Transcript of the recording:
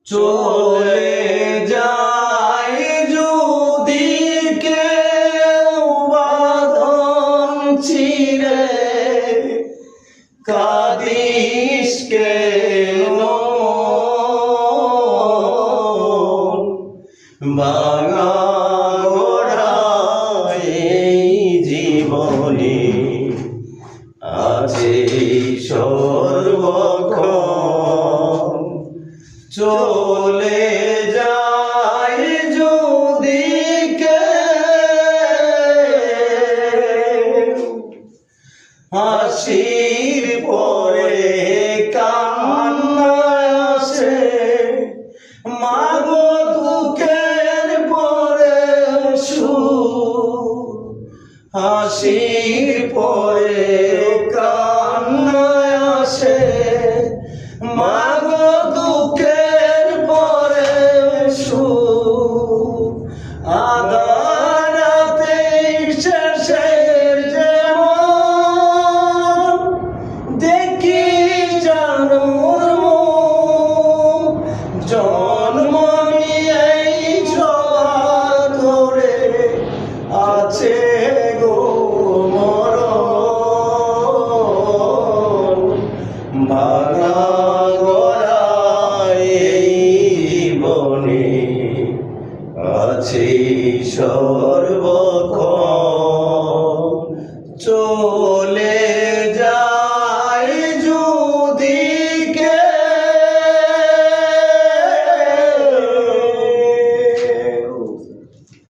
চলে যায় যদি কেউ বাঁধন ছিঁড়ে, কাঁদিস কেন ভাঙা গড়া এই জীবনে আছে সর্বক্ষণ। চলে যায় যদি কেউ হাসির পরে কান্না আসে, মাগো দুঃখের পরে সুখ, হাসির পরে কান্না আসে, মাগো দুঃখের পরে সুখ। আদারাতে শেষের যেমন দেখি জানুর মুখ, জন্ম নিয়েই সবার ধরে আছে গো মরণ। ভাঙা গড়া এই জীবনে আছে সর্বক্ষণ।